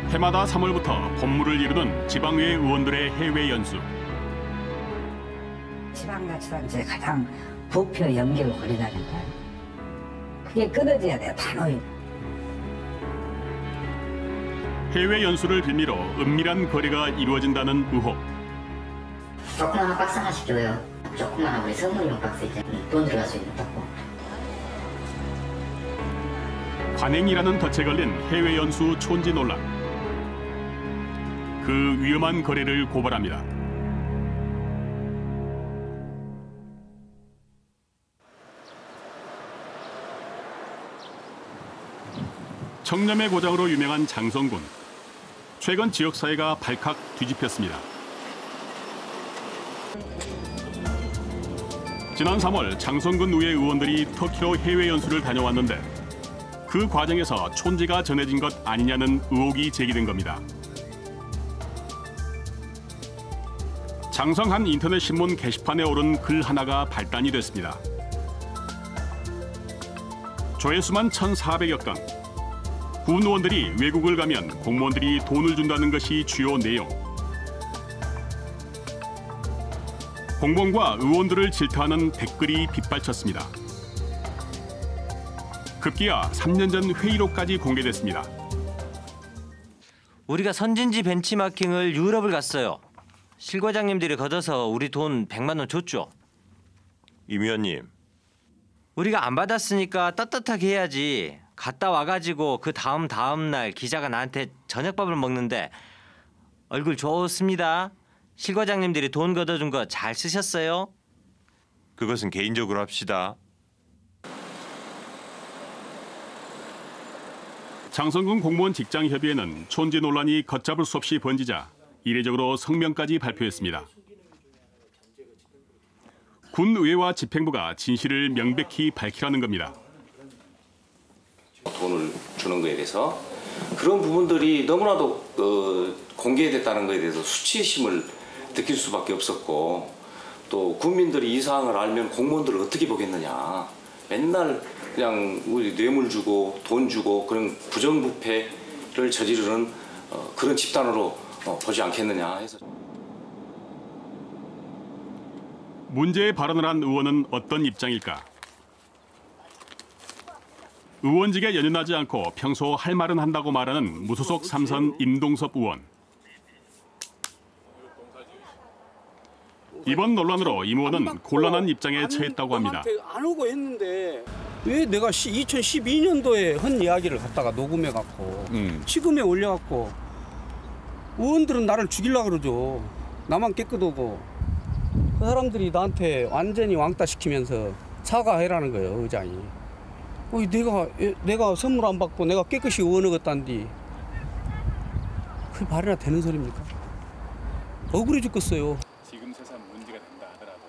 해마다 3월부터 본물을 이루는 지방의회 의원들의 해외 연수. 지방자치단체 가장 부표 연결 고리다니까. 그게 끊어져야 돼요, 단호히. 해외 연수를 빌미로 은밀한 거래가 이루어진다는 의혹. 조그마한 박스 하나씩 줘요. 조그마한 우리 선물용 박스 있잖아요. 돈 들어갈 수 있는 딱. 관행이라는 덫에 걸린 해외 연수 촌지 논란. 그 위험한 거래를 고발합니다. 청렴의 고장으로 유명한 장성군. 최근 지역사회가 발칵 뒤집혔습니다. 지난 3월 장성군 의회 의원들이 터키로 해외 연수를 다녀왔는데 그 과정에서 촌지가 전해진 것 아니냐는 의혹이 제기된 겁니다. 장성 한 인터넷 신문 게시판에 오른 글 하나가 발단이 됐습니다. 조회수만 1,400여 건. 군 의원들이 외국을 가면 공무원들이 돈을 준다는 것이 주요 내용. 공무원과 의원들을 질타하는 댓글이 빗발쳤습니다. 급기야 3년 전 회의록까지 공개됐습니다. 우리가 선진지 벤치마킹을 유럽을 갔어요. 실 과장님들이 걷어서 우리 돈 100만 원 줬죠. 임 의원님. 우리가 안 받았으니까 떳떳하게 해야지. 갔다 와가지고 그 다음 날 기자가 나한테 저녁밥을 먹는데 얼굴 좋습니다. 실 과장님들이 돈 걷어준 거 잘 쓰셨어요? 그것은 개인적으로 합시다. 장성군 공무원 직장협의회는 촌지 논란이 걷잡을 수 없이 번지자 이례적으로 성명까지 발표했습니다. 군의회와 집행부가 진실을 명백히 밝히라는 겁니다. 돈을 주는 거에 대해서 그런 부분들이 너무나도 공개됐다는 것에 대해서 수치심을 느낄 수밖에 없었고, 또 국민들이 이 사항을 알면 공무원들을 어떻게 보겠느냐. 맨날 그냥 우리 뇌물 주고 돈 주고 그런 부정부패를 저지르는 그런 집단으로 보지 않겠느냐 해서. 문제의 발언을 한 의원은 어떤 입장일까? 의원직에 연연하지 않고 평소 할 말은 한다고 말하는 무소속 삼선 임동섭 의원. 이번 논란으로 임 의원은 곤란한 입장에 처했다고 합니다. 안 오고 했는데 왜 내가 2012년도에 한 이야기를 갖다가 녹음해갖고 지금에 올려갖고 의원들은 나를 죽이려고 그러죠. 나만 깨끗하고 그 사람들이 나한테 완전히 왕따시키면서 사과해라는 거예요, 의장이. 내가 선물 안 받고 내가 깨끗이 의원하겠다는데 그게 말이나 되는 소리입니까? 억울해 죽겠어요. 지금 세상 문제가 된다 하더라도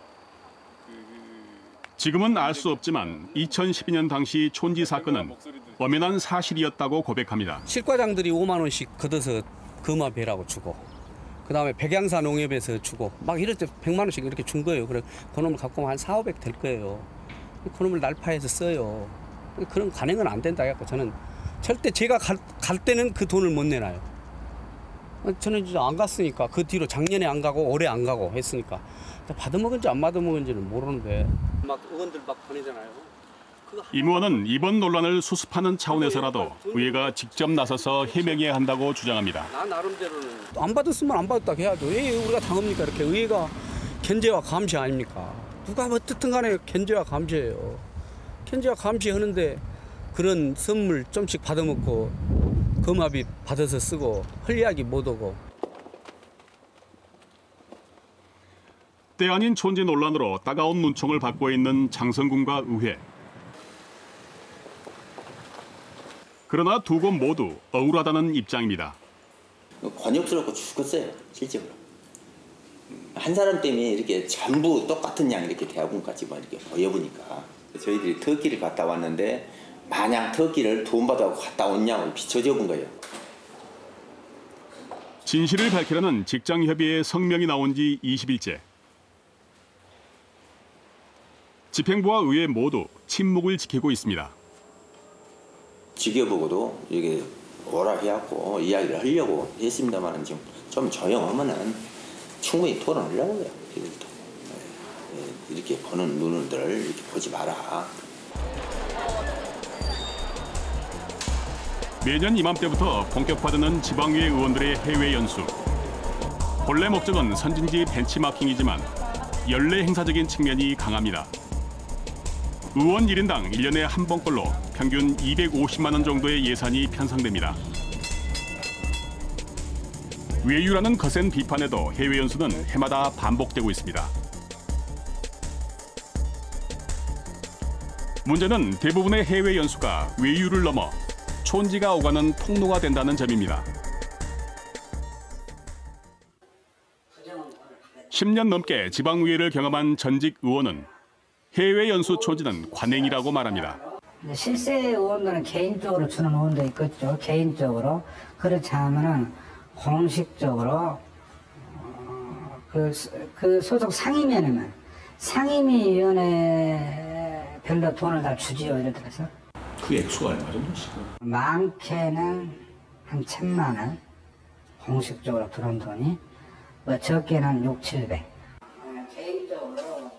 지금은 알 수 없지만 2012년 당시 촌지 사건은 엄연한 사실이었다고 고백합니다. 실과장들이 5만 원씩 걷어서 금화배라고 주고, 그 다음에 백양사 농협에서 주고 막 이럴 때 100만 원씩 이렇게 준 거예요. 그래 그놈을 갖고 한 4,500 될 거예요. 그놈을 날파해서 써요. 그런 관행은 안 된다 해갖고 저는 절대 제가 갈 때는 그 돈을 못 내놔요. 저는 이제 안 갔으니까 그 뒤로 작년에 안 가고 올해 안 가고 했으니까 받아먹은지 안 받아먹은지는 모르는데 막 의원들 막 보내잖아요. 임 의원은 이번 논란을 수습하는 차원에서라도 의회가 직접 나서서 해명해야 한다고 주장합니다. 나 나름대로는 안 받았으면 안 받았다 해야죠. 왜 우리가 당합니까? 이렇게 의회가 견제와 감시 아닙니까? 누가 뭐 어떻든 간에 견제와 감시예요. 견제와 감시하는데 그런 선물 좀씩 받아먹고 금합이 받아서 쓰고 할 이야기 못하고. 때 아닌 촌지 논란으로 따가운 눈총을 받고 있는 장성군과 의회. 그러나 두 곳 모두 억울하다는 입장입니다. 곤욕스럽고 죽었어요, 실제로. 한 사람 때문에 이렇게 전부 똑같은 양 이렇게 대학원까지 막 이렇게 보여보니까 저희들이 터키를 갔다 왔는데 마냥 터키를 돈 받아서 갔다 온 양을 비춰줘 본 거예요. 진실을 밝히려는 직장협의회 성명이 나온 지 20일째. 집행부와 의회 모두 침묵을 지키고 있습니다. 지켜보고도 이게 오라 해갖고 이야기를 하려고 했습니다만 지금 좀 조용하면은 충분히 토론하려고 해요. 이들도. 이렇게 보는 눈들을 이렇게 보지 마라. 매년 이맘때부터 본격화되는 지방의회 의원들의 해외 연수. 본래 목적은 선진지 벤치마킹이지만 연례 행사적인 측면이 강합니다. 의원 1인당 1년에 한 번꼴로 평균 250만 원 정도의 예산이 편성됩니다. 외유라는 거센 비판에도 해외 연수는 해마다 반복되고 있습니다. 문제는 대부분의 해외 연수가 외유를 넘어 촌지가 오가는 통로가 된다는 점입니다. 10년 넘게 지방의회를 경험한 전직 의원은 해외 연수 촌지는 관행이라고 말합니다. 실세 의원들은 개인적으로 주는 의원도 있겠죠. 개인적으로. 그렇지 않으면은 공식적으로 그 소속 상임위원회면 상임위원회별로 돈을 다 주지요. 예를 들어서. 그 액수가 얼마 정도 있어요? 많게는 한 1,000만 원 공식적으로 들어온 돈이, 뭐 적게는 600-700. 개인적으로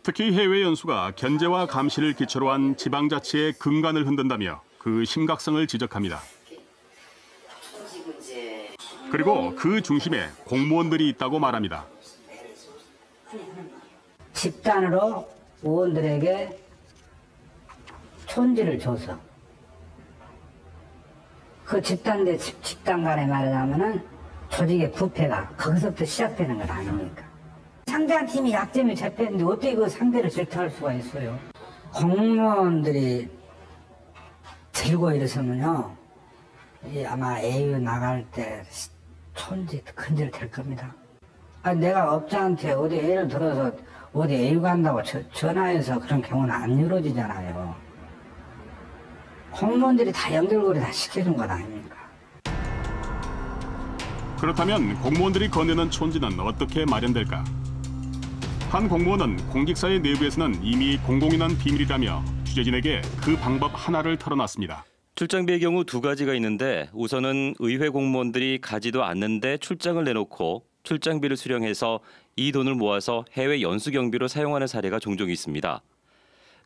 특히 해외 연수가 견제와 감시를 기초로 한 지방자치의 근간을 흔든다며 그 심각성을 지적합니다. 그리고 그 중심에 공무원들이 있다고 말합니다. 집단으로 의원들에게 촌지를 줘서 그 집단 대 집단 간에 말하자면은 조직의 부패가 거기서부터 시작되는 것 아닙니까? 상대한 팀이 약점이 잡혔는데 어떻게 그 상대를 질타할 수가 있어요? 공무원들이 들고 일어서면요, 아마 AU 나갈 때 촌지 큰질 될 겁니다. 내가 업자한테 어디 예를 들어서 어디 AU 간다고 전화해서 그런 경우는 안 이루어지잖아요. 공무원들이 다 연결고리 다 시켜준 것 아닙니까? 그렇다면 공무원들이 건네는 촌지는 어떻게 마련될까? 한 공무원은 공직사회 내부에서는 이미 공공연한 비밀이라며 취재진에게 그 방법 하나를 털어놨습니다. 출장비의 경우 두 가지가 있는데, 우선은 의회 공무원들이 가지도 않는데 출장을 내놓고 출장비를 수령해서 이 돈을 모아서 해외 연수 경비로 사용하는 사례가 종종 있습니다.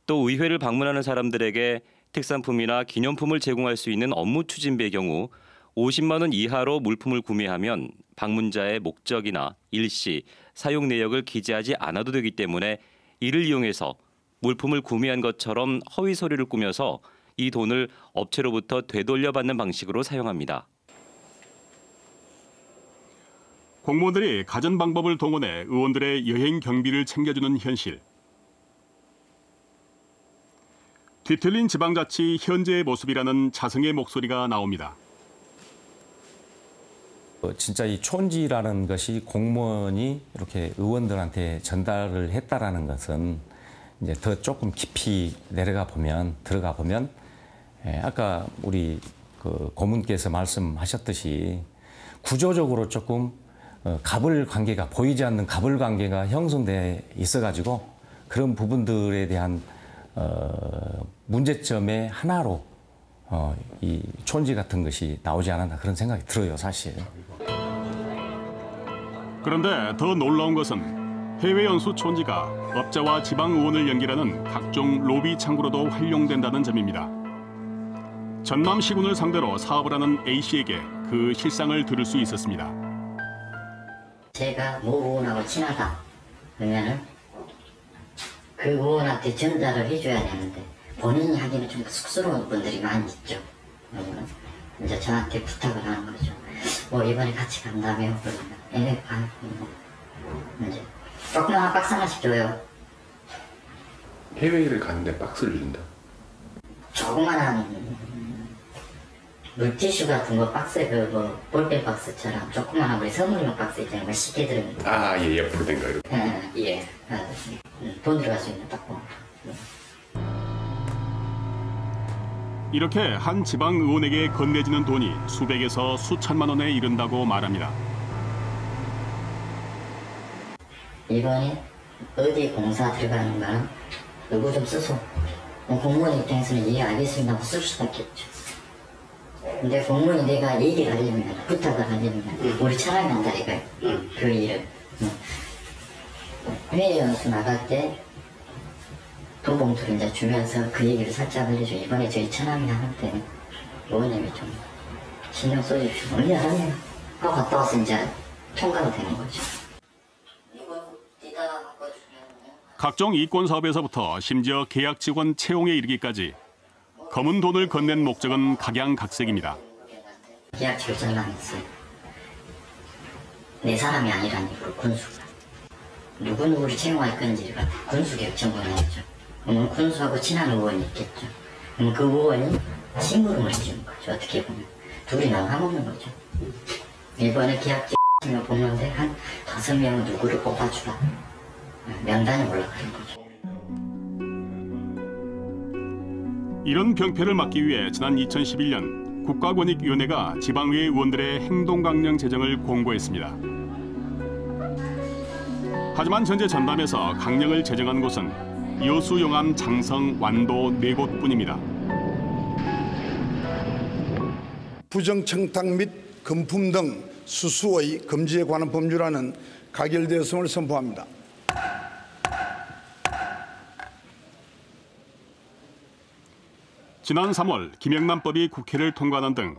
또 의회를 방문하는 사람들에게 특산품이나 기념품을 제공할 수 있는 업무 추진비의 경우 50만 원 이하로 물품을 구매하면 방문자의 목적이나 일시, 사용 내역을 기재하지 않아도 되기 때문에 이를 이용해서 물품을 구매한 것처럼 허위 서류를 꾸며서 이 돈을 업체로부터 되돌려받는 방식으로 사용합니다. 공무원들이 가전 방법을 동원해 의원들의 여행 경비를 챙겨주는 현실. 뒤틀린 지방자치 현재의 모습이라는 자성의 목소리가 나옵니다. 진짜 이 촌지라는 것이 공무원이 이렇게 의원들한테 전달을 했다라는 것은 이제 더 조금 깊이 들어가 보면 아까 우리 그 고문께서 말씀하셨듯이 구조적으로 조금 보이지 않는 갑을 관계가 형성돼 있어가지고 그런 부분들에 대한 문제점의 하나로 이 촌지 같은 것이 나오지 않았나 그런 생각이 들어요, 사실. 그런데 더 놀라운 것은 해외 연수 촌지가 업자와 지방 의원을 연결하는 각종 로비 창구로도 활용된다는 점입니다. 전남 시군을 상대로 사업을 하는 A씨에게 그 실상을 들을 수 있었습니다. 제가 모 의원하고 친하다 그러면은 그 의원한테 전달을 해줘야 되는데 본인이 하기는 좀 쑥스러운 분들이 많이 있죠. 그러면 이제 저한테 부탁을 하는 거죠. 뭐 이번에 같이 간다며 그러면 이제 조그마한 박스 하나씩 줘요. 해외를 가는데 박스를 준다? 조그마한 물티슈 같은 거 박스에 뭐 볼펜 박스처럼 조그마한 우리 선물용 박스 있잖아요. 뭐 쉽게 들은 거. 아, 예, 옆으로 된 거 이렇게. 예. 돈 들어갈 수 있는 딱. 이렇게 한 지방 의원에게 건네지는 돈이 수백에서 수천만 원에 이른다고 말합니다. 이번에 어디 공사 들어가는 거는 누구 좀 쓰소. 공무원 입장에서는 이해 알겠습니다 하고 쓸 수밖에 없죠. 근데 공무원이 내가 얘기를 하려면, 부탁을 하려면 우리 차량이 한다 이거야. 그 일을. 해외 연수 나갈 때 돈 봉투를 이제 주면서 그 얘기를 살짝 알려줘. 이번에 저희 차량이 하는데 의원님이 좀 신경 써주시고 언니 하네요 하고 갔다 와서 이제 통과가 되는 거죠. 각종 이권 사업에서부터 심지어 계약 직원 채용에 이르기까지 검은 돈을 건넨 목적은 각양각색입니다. 계약 절차를 안 했어요. 내 사람이 아니라니까 군수가. 누구누구를 채용할 건지를 군수 결정을 했죠. 그러면 군수하고 친한 의원이 있겠죠. 그럼 그 의원이 심부름을 해주는 거죠. 어떻게 보면. 둘이 나눠먹는 거죠. 이번에 계약 을 보는데 한 5명 누구를 뽑아주라. 명단이 올라가는 거죠. 이런 병폐를 막기 위해 지난 2011년 국가권익위원회가 지방의회 의원들의 행동강령 제정을 공고했습니다. 하지만 전제 전담에서 강령을 제정한 곳은 여수, 영암, 장성, 완도 4곳뿐입니다. 부정청탁 및 금품 등 수수의 금지에 관한 법률안은 가결되었음을 선포합니다. 지난 3월 김영란법이 국회를 통과하는 등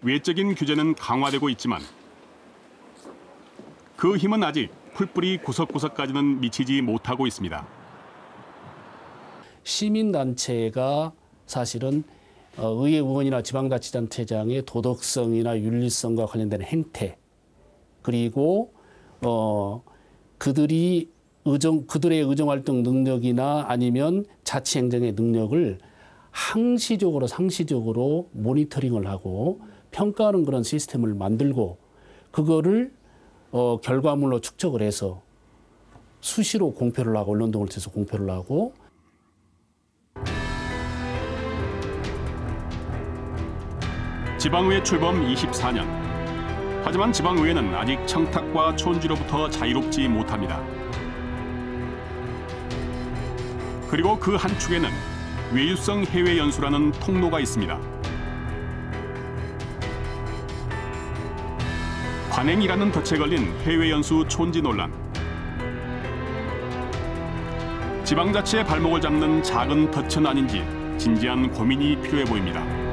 외적인 규제는 강화되고 있지만 그 힘은 아직 풀뿌리 구석구석까지는 미치지 못하고 있습니다. 시민단체가 사실은 의회 의원이나 지방자치단체장의 도덕성이나 윤리성과 관련된 행태, 그리고 그들의 의정활동 능력이나 아니면 자치행정의 능력을 항시적으로 상시적으로 모니터링을 하고 평가하는 그런 시스템을 만들고 그거를 결과물로 축적을 해서 수시로 공표를 하고 언론 등을 통해서 공표를 하고 지방의회 출범 24년. 하지만 지방의회는 아직 청탁과 촌지로부터 자유롭지 못합니다. 그리고 그 한 축에는 외유성 해외 연수라는 통로가 있습니다. 관행이라는 덫에 걸린 해외 연수 촌지 논란. 지방자치의 발목을 잡는 작은 덫은 아닌지 진지한 고민이 필요해 보입니다.